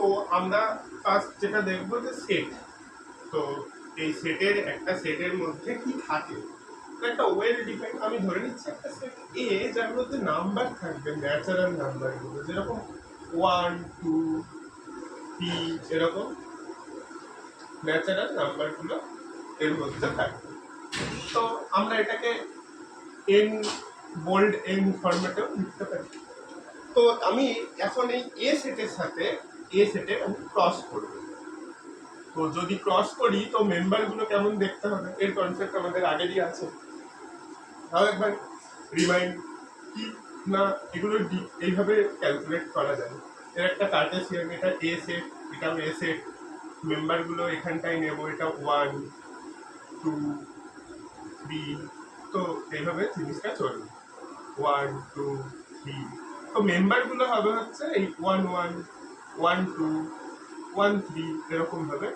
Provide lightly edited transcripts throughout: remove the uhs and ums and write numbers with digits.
তো আমরা ফার্স্ট যেটা দেখবো যে সেট। তো এই সেটের একটা সেটের মধ্যে কি থাকে, একটা ওয়েল ডিফাইন, আমি ধরে নিচ্ছি একটা সেট এ যার মধ্যে নাম্বার থাকবে ন্যাচারাল নাম্বারগুলো, যেরকম 1 2 3 এরকম ন্যাচারাল নাম্বারগুলো এর মধ্যে থাকবে। তো আমরা এটাকে এন বোল্ড এন ফরম্যাটেও লিখতে পারি। তো আমি এখন এই এ সেটের সাথে এ সেটে আমি ক্রস করব। তো যদি ক্রস করি তো মেম্বারগুলো কেমন দেখতে হবে, এর কনসেপ্ট আমাদের আগেরই আছে। তাও একবার রিমাইন্ড কি না, এগুলো এইভাবে ক্যালকুলেট করা যায়। এর একটা কার্টেসিয়ান, এটা এ সেট, এটাও এ সেট, মেম্বারগুলো এখানটায় নেব, এটা 1 2 3, তো এইভাবে জিনিসটা চলবে 1 2 3। তো মেম্বারগুলো হবে হচ্ছে এই 1 1 1 2 1 3, এরকম ভাবে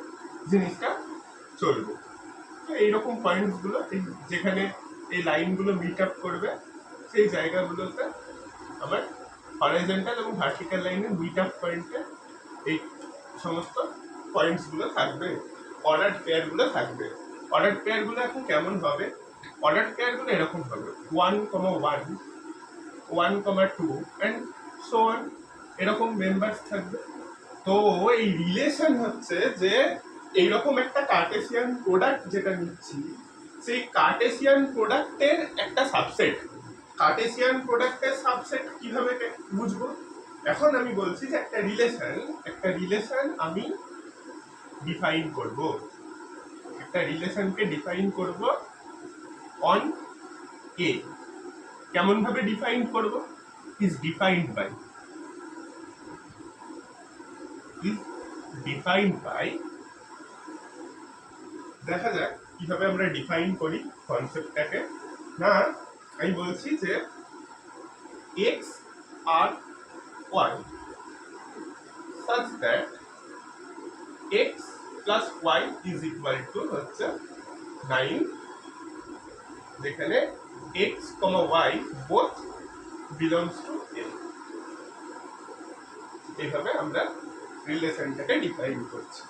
জিনিসটা চলবে। তো এইরকম পয়েন্টসগুলো এই যেখানে এই লাইনগুলো মিট আপ করবে সেই জায়গাগুলোতে আমার হরাইজন্টাল এবং ভার্টিক্যাল লাইনের মিট আপ পয়েন্টে এই সমস্ত পয়েন্টসগুলো থাকবে, অর্ডার পেয়ারগুলো থাকবে। অর্ডার পেয়ারগুলো এখন কেমন হবে, অর্ডার পেয়ারগুলো এরকম হবে 1 1 1 2 অ্যান্ড সো অন, এরকম মেম্বার্স থাকবে। তো এই রিলেশন হচ্ছে যে এইরকম একটা কার্টেসিয়ান প্রোডাক্ট যেটা নিচ্ছি, সেই কার্টেসিয়ান প্রোডাক্টের একটা সাবসেট। কার্টেসিয়ান প্রোডাক্টের সাবসেট কিভাবে বুঝবো, এখন আমি বলছি যে একটা রিলেশন আমি ডিফাইন করব, একটা রিলেশনকে ডিফাইন করব অন এ। কেমন ভাবে ডিফাইন করব, ইজ ডিফাইন্ড বাই দেখা যাক কিভাবে আমরা ডিফাইন করি কনসেপ্টটাকে। না, আমি বলছি যে এক্স আর y such that x plus y is equal to হচ্ছে 9, যেখানে x, y both belongs to a। এইভাবে আমরা রিলেশনটাকে ডিফাইন করছি।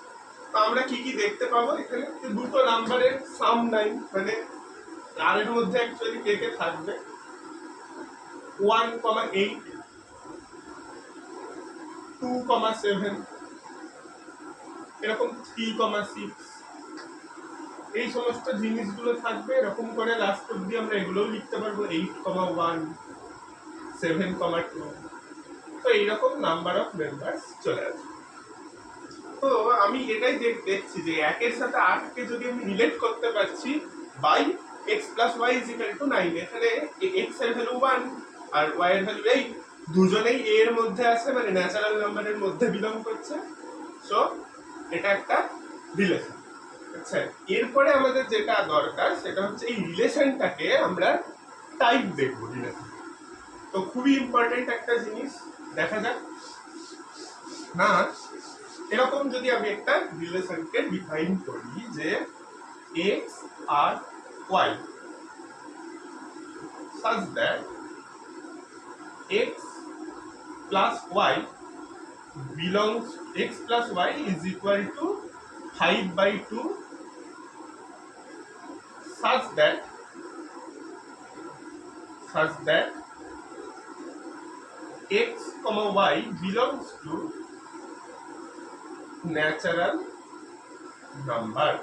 তো আমরা কি কি দেখতে পাবো এখানে, দুটো নাম্বারের সাম 9, মানে আর এর মধ্যে অ্যাকচুয়ালি কে কে থাকবে 1 8 2 7 এরকম 3 6, এই সমস্ত জিনিসগুলো থাকবে। এরকম করে লাস্ট অব্দি আমরা এগুলোও লিখতে পারবো 8 1 7 2। তো এইরকম নাম্বার অফ মেম্বার্স চলে আসবে। তো আমি এটাই দেখছি যে একের সাথে 8কে যদি আমি রিলেট করতে পারছি by x plus y is equal to 9, এখানে x এর ভ্যালু 1 আর y এর ভ্যালু 8, দুজনেই a এর মধ্যে আছে, মানে ন্যাচারাল নাম্বারের মধ্যে বিলং করছে। সো এটা একটা রিলেশন। আচ্ছা, এরপরে আমাদের যেটা দরকার সেটা হচ্ছে এই রিলেশনটাকে আমরা টাইপ দেখবো রিলেশন। তো খুবই ইম্পর্টেন্ট একটা জিনিস, দেখা যাক না এরকম যদি আমি একটা রিলেশনকে ডিফাইন করি যে x আর y such that x plus y belongs, x plus y is equal to 5/2 such that x, y belongs to natural number.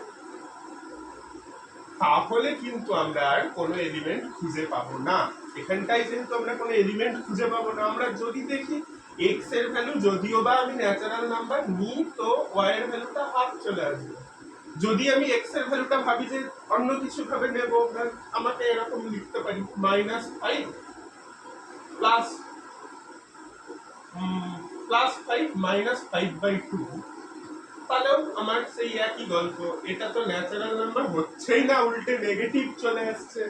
তাহলে কিন্তু আমরা আর কোনো এলিমেন্ট খুঁজে পাবো না। এখানটাই যেহেতু আমরা কোনো এলিমেন্ট খুঁজে পাবো না, আমরা যদি দেখি এক্স এর ভ্যালু যদিও বা আমি ন্যাচারাল নাম্বার নিই তো ওয়াই এর ভ্যালুটা হাফ চলে আসবে। যদি আমি এক্স এর ভ্যালুটা ভাবি যে অন্য কিছু ভাবে নেব, আমাকে এরকম লিখতে পারি -5 প্লাস 5 -5/2, তাহলেও আমার সেই একই গল্প, এটা তো ন্যাচারাল নাম্বার হচ্ছেই না, উল্টে নেগেটিভ চলে আসছে।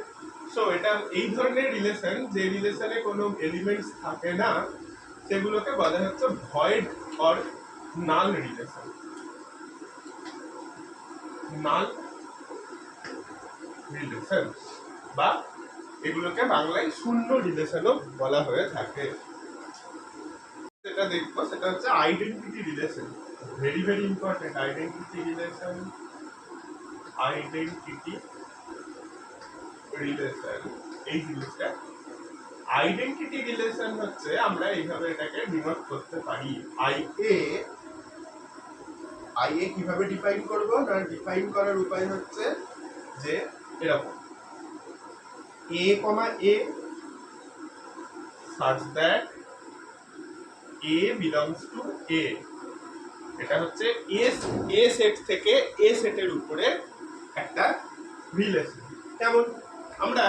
সো এটা এই ধরনের রিলেশন, যে রিলেশনে কোনো এলিমেন্টস থাকে না, সেগুলোকে বলা হচ্ছে void or null relation. Null relation বা এগুলোকে বাংলায় শূন্য রিলেশনও বলা হয়ে থাকে। যেটা দেখবো সেটা হচ্ছে identity relation. Very very important, identity relation. Identity relation এই জিনিসটা, আইডেন্টিটি রিলেশন হচ্ছে আমরা এইভাবে এটাকে ডিনোট করতে পারি। আই এ কিভাবে ডিফাইন করব না, ডিফাইন করার উপায় হচ্ছে যে এরকম a, a such that a belongs to a, এটা হচ্ছে a সেট থেকে a সেটের উপরে একটা রিলেশন। যেমন আমরা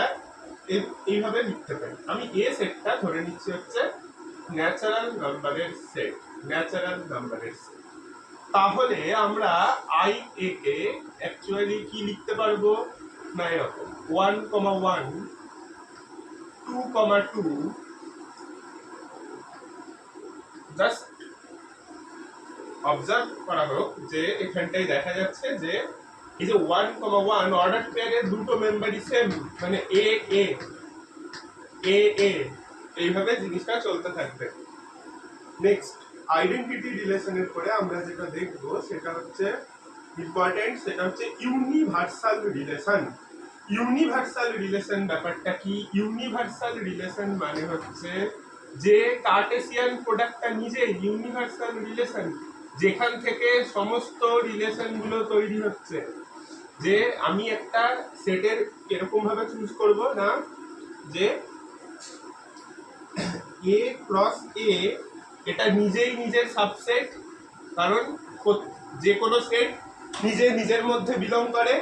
এইভাবে লিখতে পারি, আমি a সেটটা ধরে নিচ্ছি হচ্ছে ন্যাচারাল নাম্বারের সেট, ন্যাচারাল নাম্বারের সেট। তাহলে আমরা আই এ কে অ্যাকচুয়ালি কি লিখতে পারবো না এরকম 1,1 2,2 জাস্ট অবজার্ভ করা হোক যে এখানটায় দেখা যাচ্ছে যে এই যে 1,1 অর্ডার পেয়ারের দুটো মেম্বারই সেম, মানে এ এ এ এ এইভাবে জিনিসটা চলতে থাকবে। নেক্সট আইডেন্টিটি রিলেশনের পরে আমরা যেটা দেখব সেটা হচ্ছে ইম্পর্টেন্ট, সেটা হচ্ছে ইউনিভার্সাল রিলেশন। ইউনিভার্সাল রিলেশন ব্যাপারটা কি? ইউনিভার্সাল রিলেশন মানে হচ্ছে যে কার্টেসিয়ান প্রোডাক্টটা নিজে ইউনিভার্সাল রিলেশন, যেখান থেকে সমস্ত রিলেশন গুলো তৈরি হচ্ছে। যে আমি একটা সেটের এরকম ভাবে চুজ করব না যে এ ক্রস এ এটা নিজেই নিজের সাবসেট, কারণ যে কোনো সেট নিজে নিজের মধ্যে বিলং করে,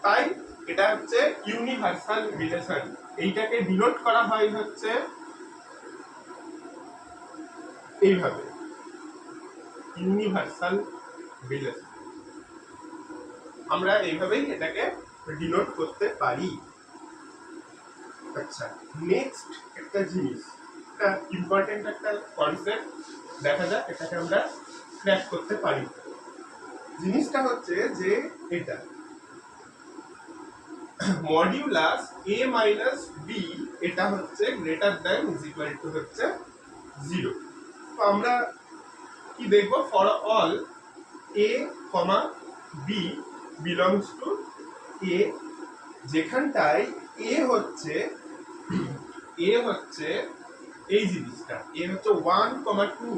তাই এটা হচ্ছে ইউনিভার্সাল রিলেশন। এইটাকে ডিনোট করা হয় হচ্ছে এইভাবে, ইউনিভার্সাল রিলেশন। আমরা এইভাবেই এটাকে ডিনোট করতে পারি। আচ্ছা, নেক্সট একটা জিনিস, একটা ইম্পর্টেন্ট একটা কনসেপ্ট দেখা যাক এটাকে আমরা ক্র্যাক করতে পারি। জিনিসটা হচ্ছে যে এটা মডিউলাস a মাইনাস বি, এটা হচ্ছে greater than is equal two হচ্ছে 0। তো আমরা কি দেখব, for all a, b belongs to a, যেখানটায় a হচ্ছে এই জিনিসটা, a হচ্ছে 1, 2,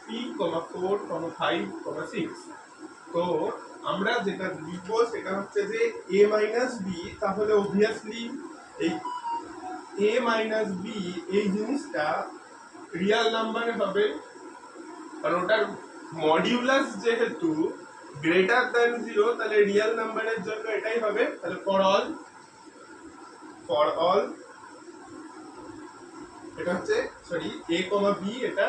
3, 4, 5, 6। তো আমরা যেটা লিখবো সেটা হচ্ছে যে a মাইনাস বি, তাহলে অবভিয়াসলি এই a মাইনাস বি এই জিনিসটা রিয়েল নাম্বারে হবে, কারণ ওটার মডিউলাস যেহেতু গ্রেটার দ্যান 0, তাহলে রিয়েল নাম্বারের জন্য এটাই হবে। তাহলে ফর অল এটা হচ্ছে সরি a, b, এটা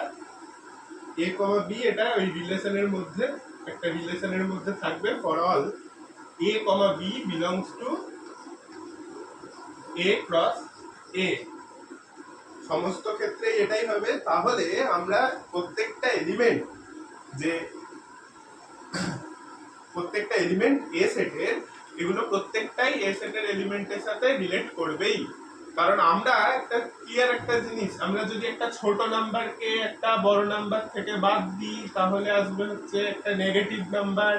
a, b এটা ওই রিলেশনের মধ্যে একটা রিলেশনের মধ্যে থাকবে। For all a, b belongs to a cross a, সমস্ত ক্ষেত্রে এটাই হবে। তাহলে আমরা প্রত্যেকটা এলিমেন্ট এ সেটের, এগুলো প্রত্যেকটাই এ সেটের এলিমেন্টের সাথে রিলেট করবেই। কারণ আমরা একটা ক্লিয়ার একটা জিনিস, আমরা যদি একটা ছোট নাম্বারকে একটা বড় নাম্বার থেকে বাদ দিই তাহলে আসবে হচ্ছে একটা নেগেটিভ নাম্বার।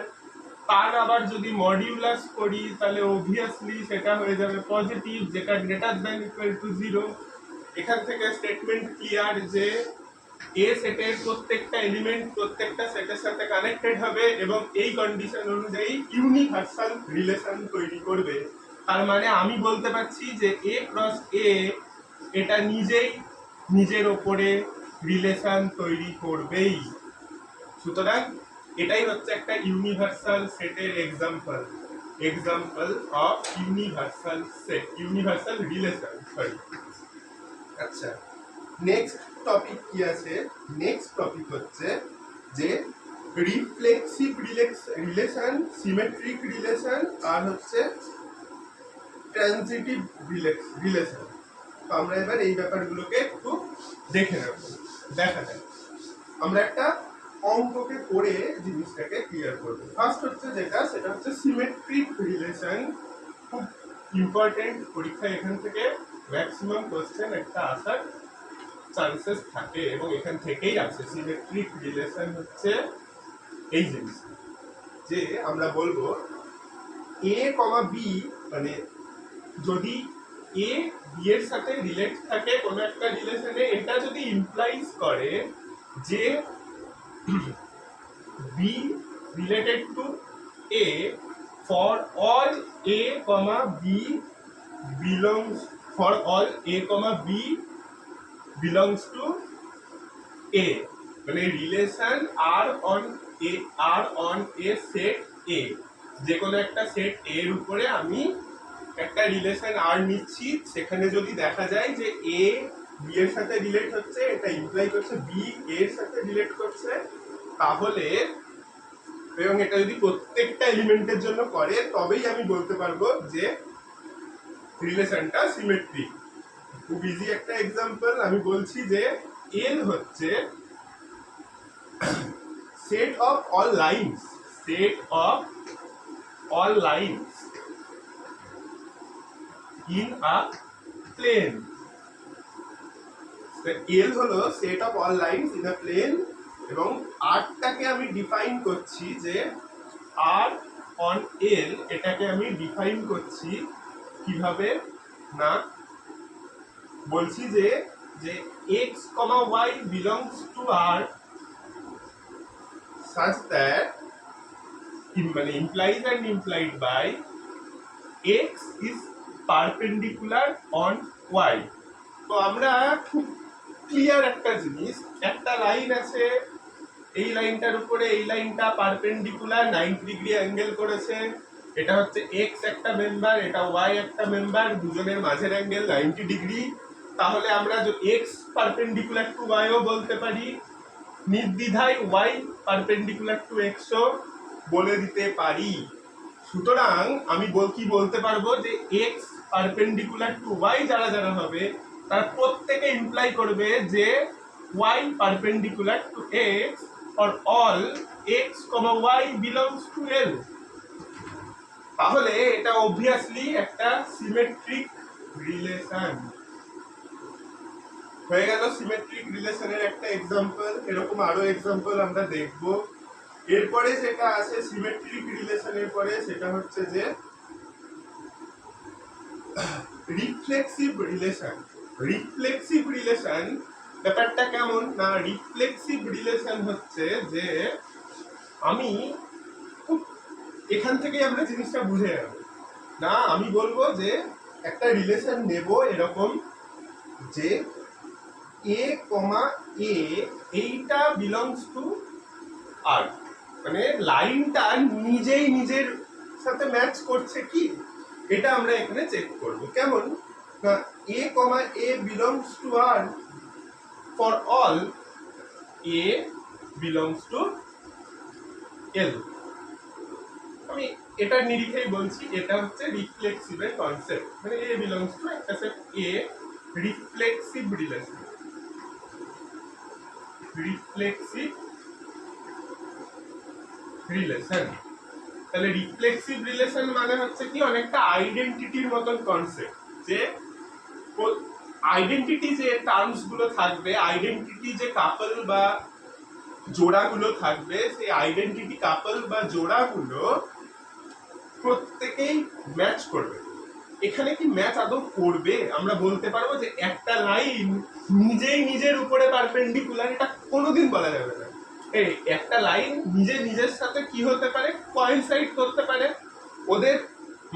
তার আবার যদি মডিউলাস করি তাহলে অবভিয়াসলি সেটা হয়ে যাবে পজিটিভ, যেটা গ্রেটার দ্যান ইকুয়াল টু 0। এখান থেকে স্টেটমেন্ট ক্লিয়ার যে এ সেটের প্রত্যেকটা এলিমেন্ট প্রত্যেকটা সেটের সাথে কানেক্টেড হবে এবং এই কন্ডিশন অনুযায়ী ইউনিভার্সাল রিলেশন তৈরি করবে। তার মানে আমি বলতে পারছি যে এ ক্রস এ এটা নিজেই নিজের ওপরে রিলেশন তৈরি করবেই। সুতরাং এটাই হচ্ছে একটা ইউনিভার্সাল সেটের example of universal set, universal relation. Sorry. আচ্ছা, নেক্সট টপিক কি আছে? নেক্সট টপিক হচ্ছে যে রিফ্লেক্সিভ রিলেশন, সিমেট্রিক রিলেশন আর হচ্ছে ট্রানজিটিভ রিলেশন। তো আমরা এবার এই ব্যাপারগুলোকে একটু দেখে নেব। দেখা যাক, আমরা একটা অঙ্ককে করে জিনিসটাকে ক্লিয়ার করব। ফার্স্ট হচ্ছে যেটা, সেটা হচ্ছে সিমেট্রিক রিলেশন। খুব ইম্পর্টেন্ট, পরীক্ষা এখান থেকে ম্যাক্সিমাম কোশ্চেন একটা আসার চান্সেস থাকে এবং এখান থেকেই আসে সিমেট্রিক রিলেশন হচ্ছে এই জিনিস যে আমরা বলবো এ কমা বি মানে যদি এ বি এর সাথে রিলেট থাকে কোনো একটা রিলেশনে এটা যদি ইমপ্লাইজ করে যে b related to a for all A comma b belongs for all a comma b belongs to a মানে relation R on A set এ যে কোনো একটা সেট এ এর উপরে আমি একটা রিলেশন আর নিচ্ছি সেখানে যদি দেখা যায় যে এ বি এর সাথে রিলেট হচ্ছে এটা ইমপ্লাই করছে বি এর সাথে রিলেট করছে তাহলে এবং এটা যদি প্রত্যেকটা এলিমেন্টের জন্য করে তবেই আমি বলতে পারবো যে রিলেশনটা সিমেট্রিক। খুব ইজি একটা এক্সাম্পল আমি বলছি যে এল হচ্ছে set of all lines in a plane. L হলো set of all lines in a plane এবং আরটাকে আমি ডিফাইন করছি যে আর অন এল এটাকে আমি ডিফাইন করছি কিভাবে না বলছি যে x, y belongs to R such that মানে implies and implied by x is perpendicular on y। তো আমরা খুব ক্লিয়ার একটা জিনিস একটা লাইন আছে এই লাইনটার উপরে এই লাইনটা পারপেন্ডিকুলার 90 ডিগ্রি অ্যাঙ্গেল করেছে এটা হচ্ছে x একটা মেম্বার এটা y একটা মেম্বার দুজনের মাঝের অ্যাঙ্গেল 90 ডিগ্রি তাহলে আমরা যে x পারপেন্ডিকুলার টু y ও বলতে পারি নির্দ্বিধায় y পারপেন্ডিকুলার টু x ও বলে দিতে পারি। সুতরাং আমি কি বলতে পারবো যে x পারপেন্ডিকুলার টু y যারা যারা হবে তারা প্রত্যেকে ইমপ্লাই করবে যে y perpendicular to x or all x, y belongs to L। তাহলে এটা obviously একটা সিমেট্রিক রিলেশন হয়ে গেল। সিমেট্রিক রিলেশনের একটা এক্সাম্পল এরকম আরো এক্সাম্পল আমরা দেখব। এরপরে যেটা আছে সিমেট্রিক রিলেশনের পরে সেটা হচ্ছে যে রিফ্লেক্সিভ রিলেশন ব্যাপারটা কেমন না রিফ্লেক্সিভ রিলেশন হচ্ছে যে আমি এখান থেকেই আমরা জিনিসটা বুঝে যাব না আমি বলবো যে একটা রিলেশন নেব এরকম যে এ কমা এ এইটা বিলংস টু আর মানে লাইনটা নিজেই নিজের সাথে ম্যাচ করছে কি এটা আমরা এখানে চেক করব কেমন না A comma A belongs to R for all A belongs to L. আমি এটার নিরিখেই বলছি এটা হচ্ছে রিফ্লেক্সিভের কনসেপ্ট মানে এ বিলংস টু একটা সেট এ রিফ্লেক্সিভ রিলেশন তাহলে রিফ্লেক্সিভ রিলেশন মানে হচ্ছে কি অনেকটা আইডেন্টিটির মতন কনসেপ্ট যে আইডেন্টিটি যে টার্মস গুলো থাকবে আইডেন্টিটি যে কাপল বা জোড়াগুলো থাকবে সেই আইডেন্টিটি কাপল বা জোড়াগুলো প্রত্যেকেই ম্যাচ করবে। এখানে কি ম্যাচ আদৌ করবে আমরা বলতে পারবো যে একটা লাইন নিজেই নিজের উপরে পারপেন্ডিকুলার এটা কোনোদিন বলা যাবে না। এই একটা লাইন নিজের সাথে কি হতে পারে কোইনসাইড করতে পারে ওদের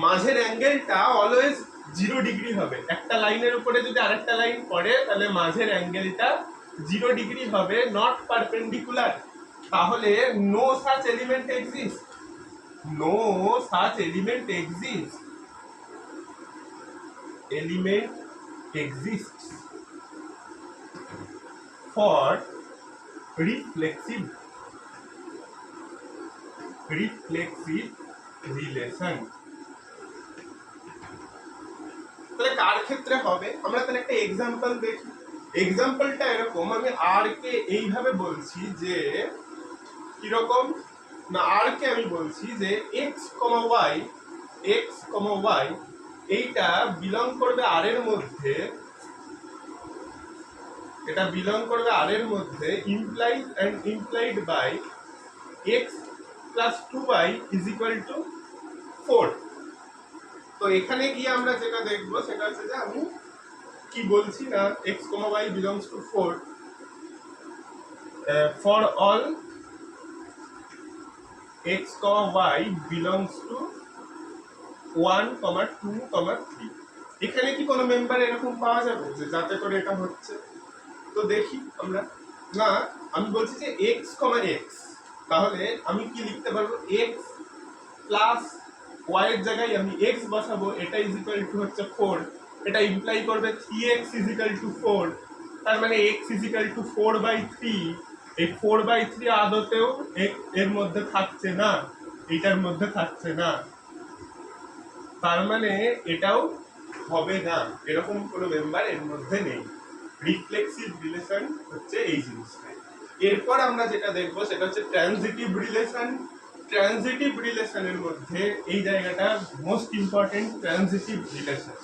মাঝের অ্যাঙ্গেলটা অলওয়েজ 0 ডিগ্রি হবে। একটা লাইনের উপরে যদি আরেকটা লাইন পড়ে তাহলে মাঝের অ্যাঙ্গেলটা 0 ডিগ্রি হবে নট পারপেন্ডিকুলার। তাহলে no such element exist for reflexive relation। তাহলে কার ক্ষেত্রে হবে আমরা তাহলে একটা এক্সাম্পল দেখি। এক্সাম্পলটা এরকম আমি আর কে এইভাবে বলছি যে কিরকম না আর কে আমি বলছি যে x, y এইটা বিলং করবে আর এর মধ্যে এটা বিলং করবে আর এর মধ্যে implies and implied by x plus 2y is equal to 4। তো এখানে গিয়ে আমরা যেটা দেখবো সেটা হচ্ছে যে আমি কি বলছি না x, y belongs to 4 for all x, y belongs to 1, 2, 3। এখানে কি কোনো মেম্বার এরকম পাওয়া যাবে যে যাতে করে এটা হচ্ছে? তো দেখি আমরা। না, আমি বলছি যে x, x, তাহলে আমি কি লিখতে পারবো? x প্লাস y এর জায়গায় আমি x বসাবো, এটা ইজ ইকুয়াল টু হচ্ছে 4। এটা ইমপ্লাই করবে 3x ইজ ইকুয়াল টু 4। তার মানে x ইজ ইকুয়াল টু 4/3। এই 4/3 আদতেও এর মধ্যে থাকছে না, এইটার মধ্যে থাকছে না। তার মানে এটাও হবে না, এরকম কোনো মেম্বার এর মধ্যে নেই। রিফ্লেক্সিভ রিলেশন হচ্ছে এই জিনিসটা। এরপর আমরা যেটা দেখবো সেটা হচ্ছে ট্রানজিটিভ রিলেশন। ট্রানজিটিভ রিলেশনের মধ্যে এই জায়গাটা most important. Transitive relation,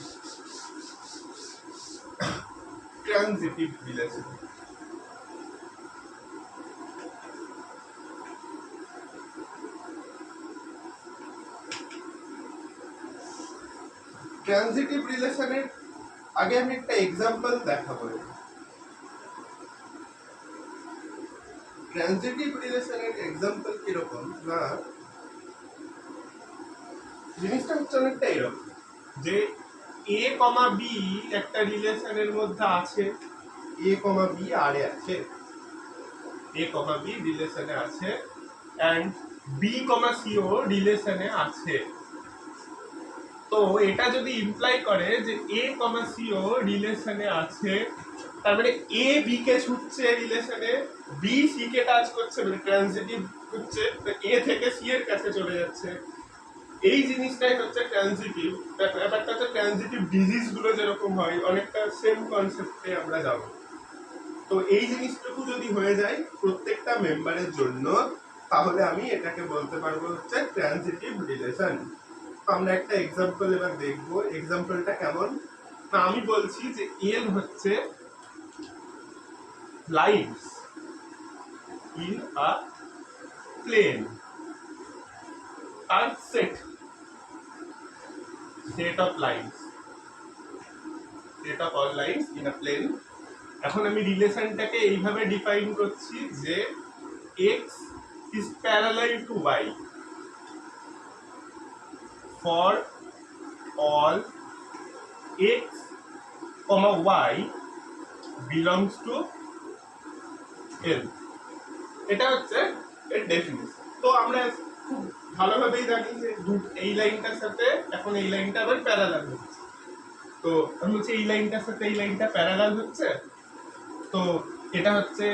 transitive relation transitive রিলেশনের আগে আমি একটা এক্সাম্পল দেখাবো। ট্রানজিটিভ রিলেশনের এক্সাম্পল কিরকম না, জিনিসটা হচ্ছে অনেকটা এরকম যে a, b একটা রিলেশনের মধ্যে আছে, a, b আর আছে, a, b রিলেশনে আছে এন্ড b, c ও রিলেশনে আছে। তো এটা যদি ইমপ্লাই করে যে a, c ও রিলেশনে আছে, তার মানে a b কে ছুটছে রিলেশনে, b c কে টাচ করছে, মানে ট্রানজিটিভ হচ্ছে, a থেকে c এর কাছে চলে যাচ্ছে। এই জিনিসটাই হচ্ছে ট্রানজিটিভ। ব্যাপারটা হচ্ছে ট্রানজিটিভ ডিজিজ গুলো যেরকম হয় অনেকটা সেম কনসেপ্টে আমরা যাব। তো এই জিনিসটুকু যদি হয়ে যায় প্রত্যেকটা মেম্বারের জন্য, তাহলে আমি এটাকে বলতে পারবো হচ্ছে ট্রানজিটিভ রিলেশন। তো আমরা একটা এক্সাম্পল এবার দেখবো। এক্সাম্পলটা কেমন না, আমি বলছি যে এল হচ্ছে লাইনস ইন আ প্লেন আর set of lines, set of all lines in a plane. এখন আমি রিলেশনটাকে এইভাবে ডিফাইন করছি যে x is parallel to y for all x, y belongs to L। এটা হচ্ছে এর ডেফিনিশন। তো আমরা খুব ভালোভাবেই জানি যে এই লাইনটার সাথে এখন এই লাইনটা আবার প্যারালাল হচ্ছে। তো আমি বলছি এই লাইনটার সাথে এই লাইনটা প্যারালাল হচ্ছে, তো এটা হচ্ছে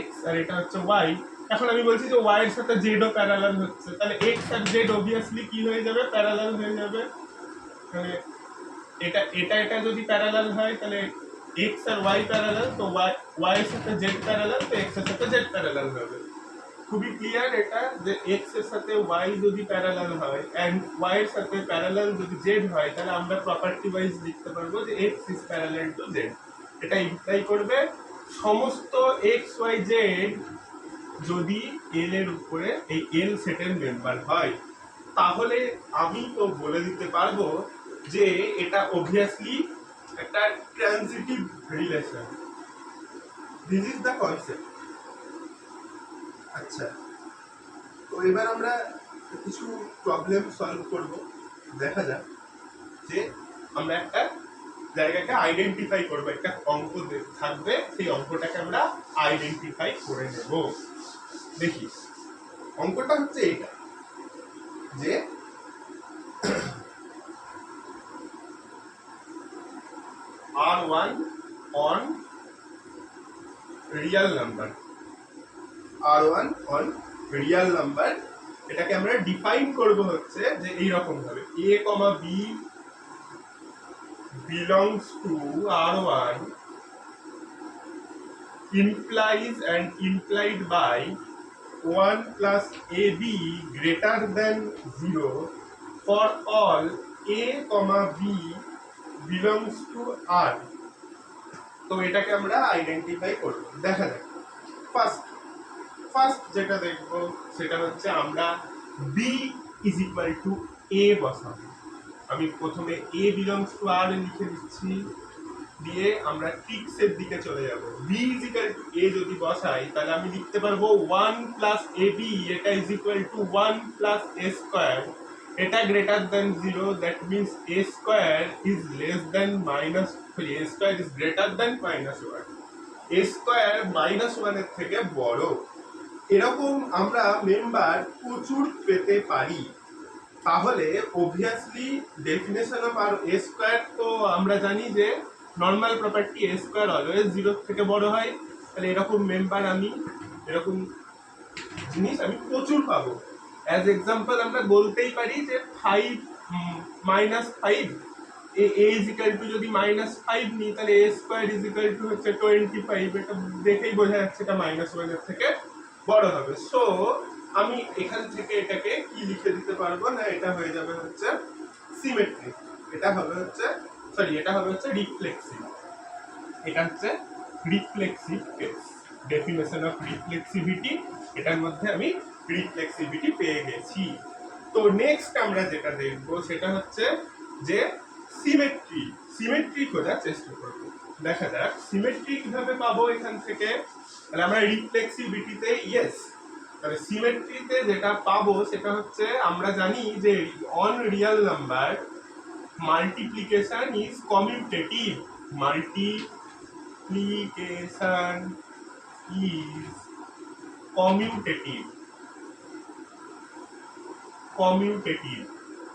x আর এটা হচ্ছে y। এখন আমি বলছি যে y এর সাথে z ও প্যারালাল হচ্ছে, তাহলে x আর z অবভিয়াসলি কি হয়ে যাবে? প্যারালাল হয়ে যাবে। মানে এটা এটা এটা যদি প্যারালাল হয় তাহলে x আর y প্যারালাল, তো y এর সাথে z প্যারালাল, তো x এর সাথে z প্যারালাল হবে। খুবই ক্লিয়ার এটা যে x এর সাথে y যদি প্যারালাল হয় এন্ড y এর সাথে প্যারালাল যদি z হয়, তাহলে আমরা প্রপার্টি ওয়াইজ লিখতে পারবো যে x is parallel to z। এটা ইমপ্লাই করবে সমস্ত x, y, z যদি l এর উপরে এই l সেটের মেম্বার হয়, তাহলে আমি তো বলে দিতে পারবো যে এটা অবভিয়াসলি একটা transitive relation. This is the concept. আচ্ছা, তো এবার আমরা কিছু প্রবলেম সলভ করব। দেখা যাক যে আমরা একটা জায়গাকে আইডেন্টিফাই করব, একটা অঙ্ক থাকবে, সেই অঙ্কটাকে আমরা আইডেন্টিফাই করে নেব। দেখি অঙ্কটা হচ্ছে এইটা যে R1 on real number, R1 on real number, এটাকে আমরা ডিফাইন করব হচ্ছে যে এই রকম ভাবে a, b belongs to R1 implies and implied by 1 plus ab greater than 0 for all a, b belongs to R। তো এটাকে আমরা আইডেন্টিফাই করব। দেখা যাক ফার্স্ট ফার্স্ট যেটা দেখব সেটা হচ্ছে আমরা বি ইজ ইকুয়াল টু এ বসাবো। আমি প্রথমে এ বিলংস টু আর লিখে দিচ্ছি, দিয়ে আমরা ট্রিক্সের দিকে চলে যাব। B is equal to A যদি বসাই তাহলে আমি লিখতে পারবো 1 প্লাস এ বি, এটা is equal to 1 plus A square, এটা greater than 0, that means A square is less than minus, sorry A square is greater than -1, A square -1 এর থেকে বড়। এরকম আমরা মেম্বার প্রচুর পেতে পারি। তাহলে obviously definition of R a square তো আমরা জানি যে normal property a square always 0 থেকে বড় হয়। তাহলে এরকম মেম্বার আমি, এরকম জিনিস আমি প্রচুর পাবো। অ্যাজ এক্সাম্পল আমরা বলতেই পারি যে 5 -5 এ ইজ ইকুয়াল টু, যদি -5 নিই তাহলে এ স্কোয়ার ইজ ইকুয়াল টু হচ্ছে 25। এটা দেখেই বোঝা যাচ্ছে এটা -1 এর থেকে বড় হবে। সো আমি এখান থেকে এটাকে কি লিখে দিতে পারবো না, এটা হয়ে যাবে হচ্ছে সিমেট্রিক, এটা হবে হচ্ছে, সরি এটা হবে হচ্ছে রিফ্লেক্সিভ। এটা হচ্ছে reflexive case. Definition of reflexivity, এটার মধ্যে আমি রিফ্লেক্সিভিটি পেয়ে গেছি। তো নেক্সট আমরা যেটা দেখবো সেটা হচ্ছে যে সিমেট্রি। সিমেট্রি খোঁজার চেষ্টা করবো। দেখা যাক সিমেট্রি কিভাবে পাবো এখান থেকে। তাহলে আমরা রিফ্লেক্সিভিটিতে ইয়েস, তাহলে সিমেট্রিতে যেটা পাবো সেটা হচ্ছে আমরা জানি যে on real number multiplication is commutative, multiplication is commutative, commutative.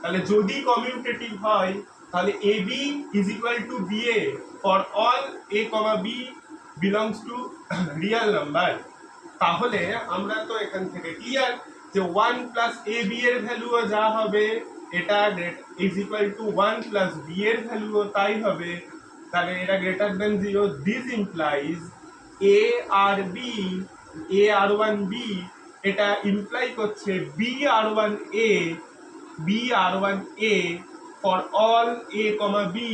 তাহলে যদি কমিউটেটিভ হয় তাহলে A B is equal to B A for all A comma B belongs to real number. তাহলে আমরা তো এখান থেকে ক্লিয়ার যে 1 প্লাস এ বি এর ভ্যালুও যা হবে এটা is equal to 1 plus b এর ভ্যালুও তাই হবে। তাহলে এটা greater than 0, this implies a R b, a R 1 b, এটা ইমপ্লাই করছে b R 1 a, b R 1 a for all A comma B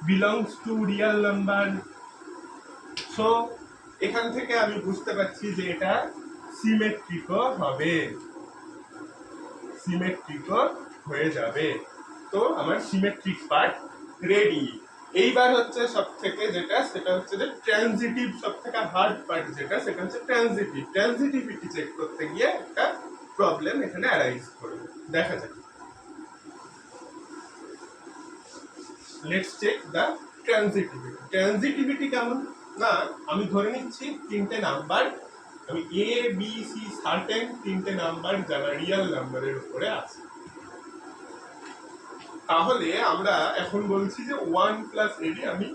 belongs to real number. So এখান থেকে আমি বুঝতে পারছি যে এটা সিমেট্রিকও হবে, সিমেট্রিকও হয়ে যাবে। তো আমার সিমেট্রিক পার্ট রেডি। এইবার হচ্ছে সব থেকে যেটা, সেটা হচ্ছে যে ট্রানজিটিভ, সব থেকে হার্ড পার্ট যেটা, সেটা হচ্ছে ট্রানজিটিভ। ট্রানজিটিভিটি চেক করতে গিয়ে একটা প্রবলেম এখানে অ্যারাইজ করবে। দেখা যাক, let's check the transitivity. Transitivity কেমন না, আমি ধরে নিচ্ছি তিনটে নাম্বার, আমি এ বি সি সার্টেন তিনটে নাম্বার যারা রিয়েল নাম্বারের উপরে আছে। তাহলে আমরা এখন বলছি যে 1 প্লাস এডি, আমি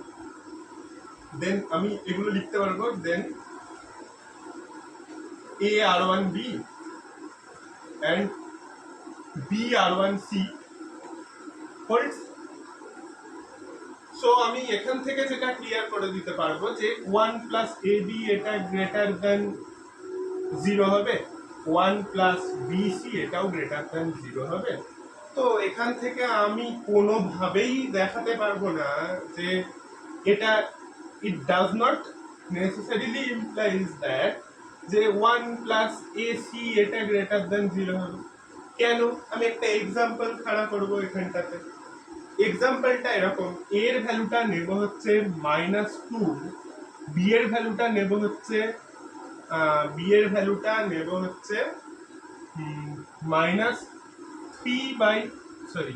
দেন আমি এগুলো লিখতে পারবো, then a R 1 b and b R 1 c holds. So আমি এখান থেকে যেটা ক্লিয়ার করে দিতে পারবো যে 1 প্লাস এ বি এটা গ্রেটার দেন 0 হবে, 1 প্লাস বি সি এটাও গ্রেটার দেন 0 হবে। তো এখান থেকে আমি কোনোভাবেই দেখাতে পারবো না যে এটা, it does not necessarily implies that যে 1 প্লাস এ সি এটা গ্রেটার দেন 0 হবে। কেন? আমি একটা এক্সাম্পল খাড়া করবো এখানটাতে। এক্সাম্পলটা এরকম, এর ভ্যালুটা নেব হচ্ছে -2, বি এর ভ্যালুটা নেব হচ্ছে -3 বাই, সরি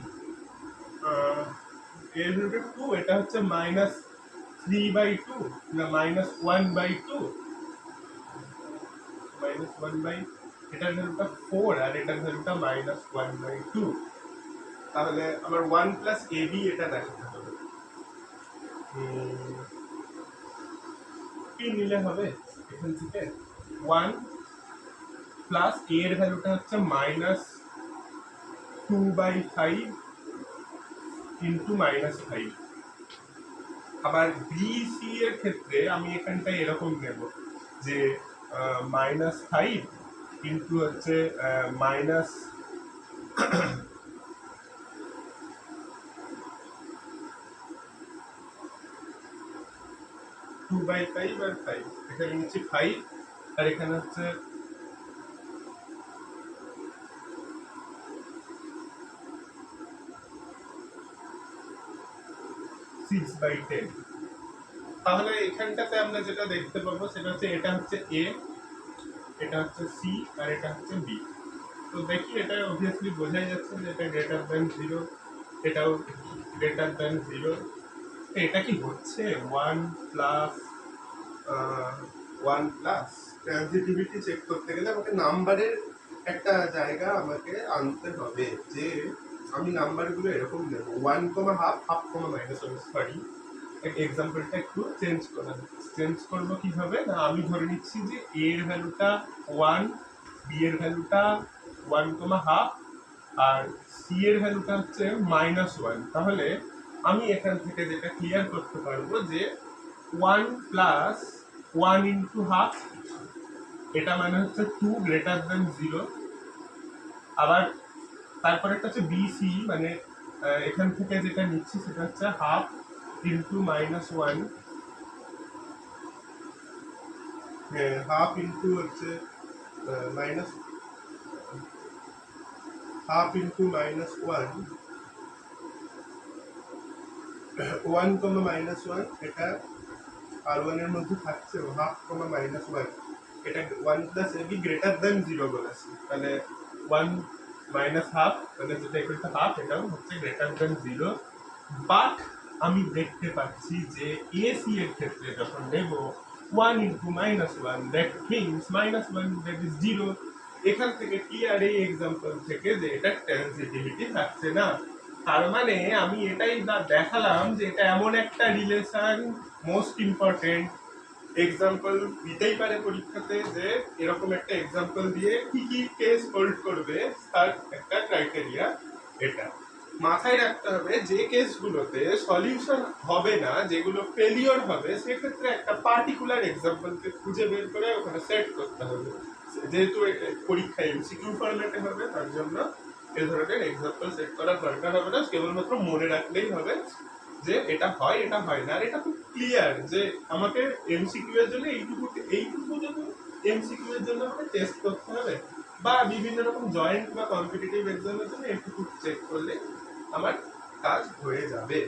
এর ভ্যালুটা 2, এটা হচ্ছে -3/2 না -1/2, -1/, এটার ভ্যালুটা 4 আর এটার ভ্যালুটা -1/2। তাহলে আমার 1 প্লাস এ বি এটা দেখাতে হবে। কি নিলে হবে এখান থেকে? 1 প্লাস এ এর ভ্যালুটা হচ্ছে -2/5 ইন্টু -5। আবার বি সি এর ক্ষেত্রে আমি এখানটায় এরকম নেব যে -5 ইন্টু হচ্ছে মাইনাস 2/5 আর 5, এখানে নিচ্ছি 5 আর এখানে হচ্ছে 6/10। তাহলে এখানটাতে আমরা যেটা দেখতে পাবো সেটা হচ্ছে এটা হচ্ছে এ, এটা হচ্ছে সি আর এটা হচ্ছে বি। তো দেখি এটা অবভিয়াসলি বোঝাই যাচ্ছে যে এটা গ্রেটার দ্যান 0, এটাও গ্রেটার দ্যান 0। এটা কি হচ্ছে 1 প্লাস 1 প্লাস? ট্রানজিটিভিটি চেক করতে গেলে আমাকে নাম্বারের একটা জায়গা আমাকে আনতে হবে, যে আমি নাম্বারগুলো এরকম নেব 1, হাফ, হাফ, মাইনাস 1। সরি, এক্সাম্পলটা একটু চেঞ্জ করবো কিভাবে না, আমি ধরে নিচ্ছি যে এ এর ভ্যালুটা 1, বি এর ভ্যালুটা 1, হাফ আর সি এর ভ্যালুটা হচ্ছে -1। তাহলে আমি এখান থেকে যেটা ক্লিয়ার করতে পারবো যে 1 প্লাস 1 ইন্টু হাফ, এটা মানে হচ্ছে 2 গ্রেটার দেন 0। আবার তারপরে একটা হচ্ছে বিসি, মানে এখান থেকে যেটা নিচ্ছি সেটা হচ্ছে হাফ ইন্টু -1, হাফ ইন্টু হচ্ছে মাইনাস, হাফ ইন্টু -1, 1, এটা আর 1 এর মধ্যে থাকছে হাফ, -1, এটা 1 প্লাস এবি গ্রেটার দেন 0 বলেছি, তাহলে 1 মাইনাস হাফ, মানে যেটা ইকুয়াল টু হাফ, এটাও হচ্ছে গ্রেটার দেন 0। বাট আমি দেখতে পাচ্ছি যে এসি এর ক্ষেত্রে যখন নেব 1 into -1, that means -1, that is 0। এখান থেকে ক্লিয়ার এই এক্সাম্পল থেকে যে এটা ট্রানজিটিভিটি থাকছে না। তার মানে আমি এটাই দেখালাম যে এটা এমন একটা রিলেশন, মোস্ট ইম্পর্টেন্ট এক্সাম্পল দিতেই পারে পরীক্ষাতে, যে এরকম একটা এক্সাম্পল দিয়ে কি কি কেস হোল্ড করবে তার একটা ক্রাইটেরিয়া এটা মাথায় রাখতে হবে। যে কেসগুলোতে সলিউশন হবে না, যেগুলো ফেলিওর হবে, সেক্ষেত্রে একটা পার্টিকুলার এক্সাম্পলকে খুঁজে বের করে ওখানে সেট করতে হবে। যেহেতু পরীক্ষা এমসিকিউ ফরম্যাটে হবে, তার জন্য এ ধরনের এক্সাম্পল সেট করার দরকার হবে না, কেবলমাত্র মনে রাখলেই হবে যে এটা হয়, এটা হয় না। আর এটা খুব ক্লিয়ার যে আমাকে এমসিকিউ এর জন্য এইটুকু যদি এমসিকিউ এর জন্য আমাকে টেস্ট করতে হবে, বা বিভিন্ন রকম জয়েন্ট বা কম্পিটিটিভ এক্সামের জন্য এইটুকু চেক করলে আমার কাজ হয়ে যাবে।